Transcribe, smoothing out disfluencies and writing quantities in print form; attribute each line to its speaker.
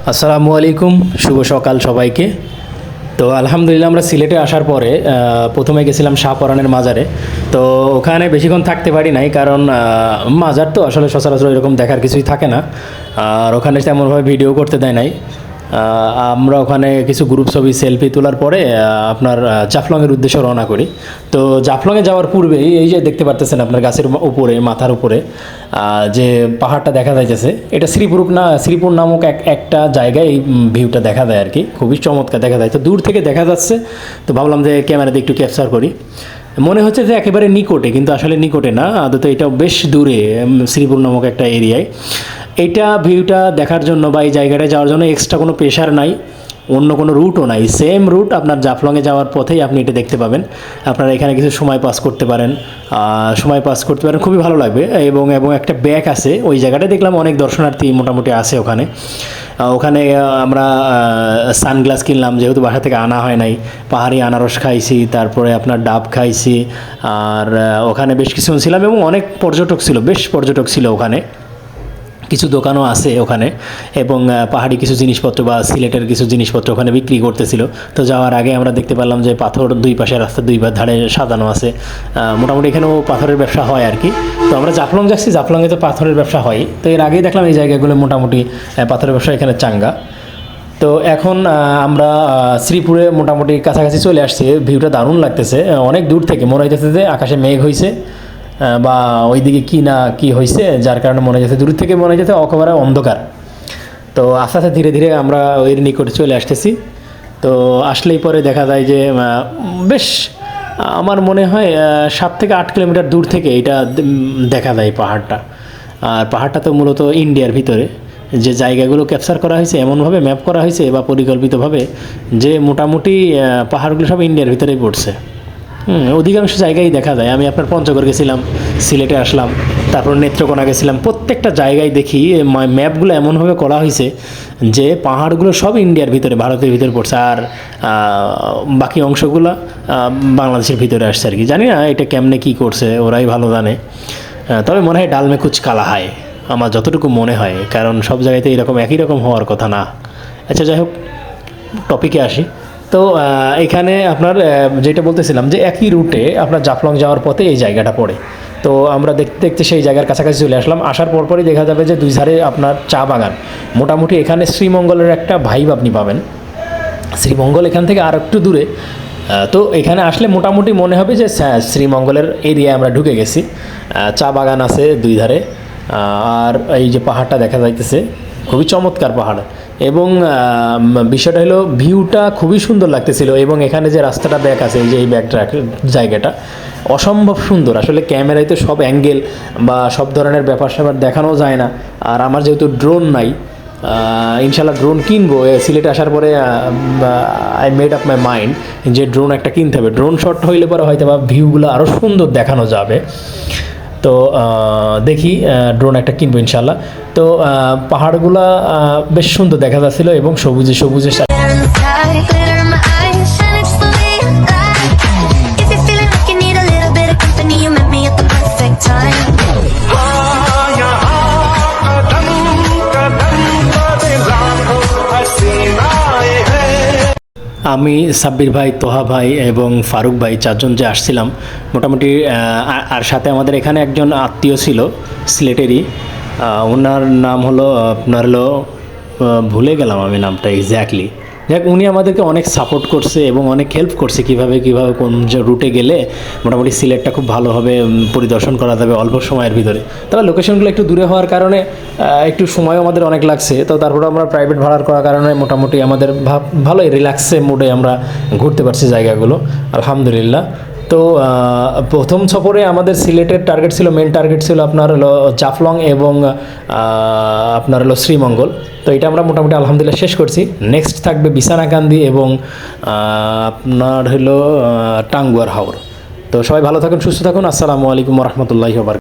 Speaker 1: আসসালামু আলাইকুম, শুভ সকাল সবাইকে। তো আলহামদুলিল্লাহ আমরা সিলেটে আসার পরে প্রথমে গেছিলাম শাহপরানের মাজারে। তো ওখানে বেশিক্ষণ থাকতে পারি নাই, কারণ মাজার তো আসলে সচরাচর এরকম দেখার কিছুই থাকে না, আর ওখানে তেমনভাবে ভিডিও করতে দেয় নাই। আমরা ওখানে কিছু গ্রুপ ছবি সেলফি তোলার পরে আপনার জাফলংয়ের উদ্দেশ্যে রওনা করি। তো জাফলংয়ে যাওয়ার পূর্বেই এই যে দেখতে পারতেছেন আপনার গাছের উপরে, মাথার উপরে যে পাহাড়টা দেখা যাইতেছে, এটা শ্রীপুর নামক একটা জায়গায় এই ভিউটা দেখা যায় আর কি, খুবই চমৎকার দেখা যায়। তো দূর থেকে দেখা যাচ্ছে, তো ভাবলাম যে ক্যামেরাতে একটু ক্যাপচার করি। মনে হচ্ছে যে একেবারে নিকটে, কিন্তু আসলে নিকটে না, আদতে এটা বেশ দূরে, শ্রীপুর নামক একটা এরিয়ায়। এইটা ভিউটা দেখার জন্য বা এই জায়গাটায় যাওয়ার জন্য এক্সট্রা কোনো প্রেশার নাই, অন্য কোনো রুটও নাই, সেম রুট আপনার জাফলংয়ে যাওয়ার পথেই আপনি এটা দেখতে পাবেন। আপনারা এখানে কিছু সময় পাস করতে পারেন, খুবই ভালো লাগবে। এবং একটা ব্যাগ আছে ওই জায়গাটায়, দেখলাম অনেক দর্শনার্থী মোটামুটি আছে ওখানে। ওখানে আমরা সানগ্লাস কিনলাম, যেহেতু বাসা থেকে আনা হয় নাই। পাহাড়ি আনারস খাইছি, তারপরে আপনার ডাব খাইছি। আর ওখানে বেশ কিছুক্ষণ ছিলাম এবং অনেক বেশ পর্যটক ছিল ওখানে। কিছু দোকানও আছে ওখানে, এবং পাহাড়ি কিছু জিনিসপত্র বা সিলেটের কিছু জিনিসপত্র ওখানে বিক্রি করতেছিল। তো যাওয়ার আগে আমরা দেখতে পেলাম যে পাথর দুই পাশে, রাস্তার দুই ধারে সাজানো আছে। মোটামুটি এখানেও পাথরের ব্যবসা হয় আর কি। তো আমরা জাফলং যাচ্ছি, জাফলংয়ে তো পাথরের ব্যবসা হয়। তো এর আগেই দেখলাম এই জায়গাগুলো মোটামুটি পাথরের ব্যবসা এখানে চাঙ্গা। তো এখন আমরা শ্রীপুরে মোটামুটি কাছাকাছি চলে আসছি। ভিউটা দারুণ লাগতেছে, অনেক দূর থেকে মনে হইতেছে যে আকাশে মেঘ হয়েছে বা ওইদিকে কি হয়েছে, যার কারণে মনে হচ্ছে, দূর থেকে মনে হচ্ছে একেবারে অন্ধকার। তো আস্তে আস্তে ধীরে ধীরে আমরা ওই নিকটে চলে আসতেছি। তো আসলেই পরে দেখা যায় যে বেশ, আমার মনে হয় 7 থেকে 8 কিলোমিটার দূর থেকে এটা দেখা যায় পাহাড়টা। আর পাহাড়টা তো মূলত ইন্ডিয়ার ভিতরে, যে জায়গাগুলো ক্যাপচার করা হয়েছে এমনভাবে ম্যাপ করা হয়েছে বা পরিকল্পিতভাবে, যে মোটামুটি পাহাড়গুলো সব ইন্ডিয়ার ভিতরেই পড়ছে। অধিকাংশ জায়গায় দেখা যায়। আমি আপনার পঞ্চগড় গেছিলাম, সিলেটে আসলাম, তারপর নেত্রকোনা গেছিলাম, প্রত্যেকটা জায়গায় দেখি ম্যাপগুলো এমনভাবে করা হয়েছে যে পাহাড়গুলো সব ইন্ডিয়ার ভিতরে, ভারতের ভিতরে পড়ছে, আর বাকি অংশগুলো বাংলাদেশের ভিতরে আসছে আর কি। জানি না এটা কেমনে কী করছে, ওরাই ভালো জানে। তবে মনে হয় ডাল মে কুচ কালা হয়, আমার যতটুকু মনে হয়, কারণ সব জায়গাতে এরকম একই রকম হওয়ার কথা না। আচ্ছা, যাই হোক, টপিকে আসি। তো এখানে আপনার যেটা বলতেছিলাম, যে একই রুটে আপনার জাফলং যাওয়ার পথে এই জায়গাটা পড়ে। তো আমরা দেখতে দেখতে সেই জায়গার কাছাকাছি চলে আসলাম। আসার পরপরই দেখা যাবে যে দুই ধারে আপনার চা বাগান। মোটামুটি এখানে শ্রীমঙ্গলের একটা ভাইব আপনি পাবেন। শ্রীমঙ্গল এখান থেকে আর একটু দূরে। তো এখানে আসলে মোটামুটি মনে হবে যে শ্রীমঙ্গলের এরিয়ায় আমরা ঢুকে গেছি। চা বাগান আছে দুই ধারে, আর এই যে পাহাড়টা দেখা যাইতেছে, খুবই চমৎকার পাহাড়। এবং বিষয়টা হলো ভিউটা খুবই সুন্দর লাগতেছিল। এবং এখানে যে রাস্তাটা ব্যাক আছে, এই যে এই জায়গাটা অসম্ভব সুন্দর। আসলে ক্যামেরায় তো সব অ্যাঙ্গেল বা সব ধরনের ব্যাপার স্যাপার দেখানো যায় না। আর আমার যেহেতু ড্রোন নাই, ইনশাল্লাহ ড্রোন কিনবো। সিলেটে আসার পরে I made up my mind যে ড্রোন একটা কিনতে হবে। ড্রোন শট হইলে পরে হয়তো বা ভিউগুলো আরও সুন্দর দেখানো যাবে। তো দেখি ড্রোন একটা কিনবো ইনশাল্লাহ। তো পাহাড়গুলা বেশ সুন্দর দেখা যাচ্ছিল, এবং সবুজে সবুজে আমি, সাব্বির ভাই, তোহা ভাই এবং ফারুক ভাই, চারজন যে আসছিলাম মোটামুটি। আর সাথে আমাদের এখানে একজন আত্মীয় ছিল সিলেটেরই, ওনার নাম হলো ভুলে গেলাম আমি নামটা এক্স্যাক্টলি। যাক, উনি আমাদেরকে অনেক সাপোর্ট করছে এবং অনেক হেল্প করছে কীভাবে কোন যে রুটে গেলে মোটামুটি সিলেটটা খুব ভালোভাবে পরিদর্শন করা যাবে অল্প সময়ের ভিতরে। তবে লোকেশনগুলো একটু দূরে হওয়ার কারণে একটু সময়ও আমাদের অনেক লাগছে। তো তারপরে আমরা প্রাইভেট ভাড়ার করার কারণে মোটামুটি আমাদের ভালোই রিল্যাক্সে মোডে আমরা ঘুরতে পারছি জায়গাগুলো, আলহামদুলিল্লাহ। তো প্রথম সফরে আমাদের সিলেটের মেন টার্গেট ছিল আপনার হলো জাফলং এবং আপনার হলো শ্রীমঙ্গল। তো এটা আমরা মোটামুটি আলহামদুলিল্লাহ শেষ করছি। নেক্সট থাকবে বিছানাকান্দি এবং আপনার হলো টাঙ্গুয়ার হাওর। তো সবাই ভালো থাকুন, সুস্থ থাকুন। আসসালামু আলাইকুম ওয়া রাহমাতুল্লাহি ওয়া বারাকাতুহু।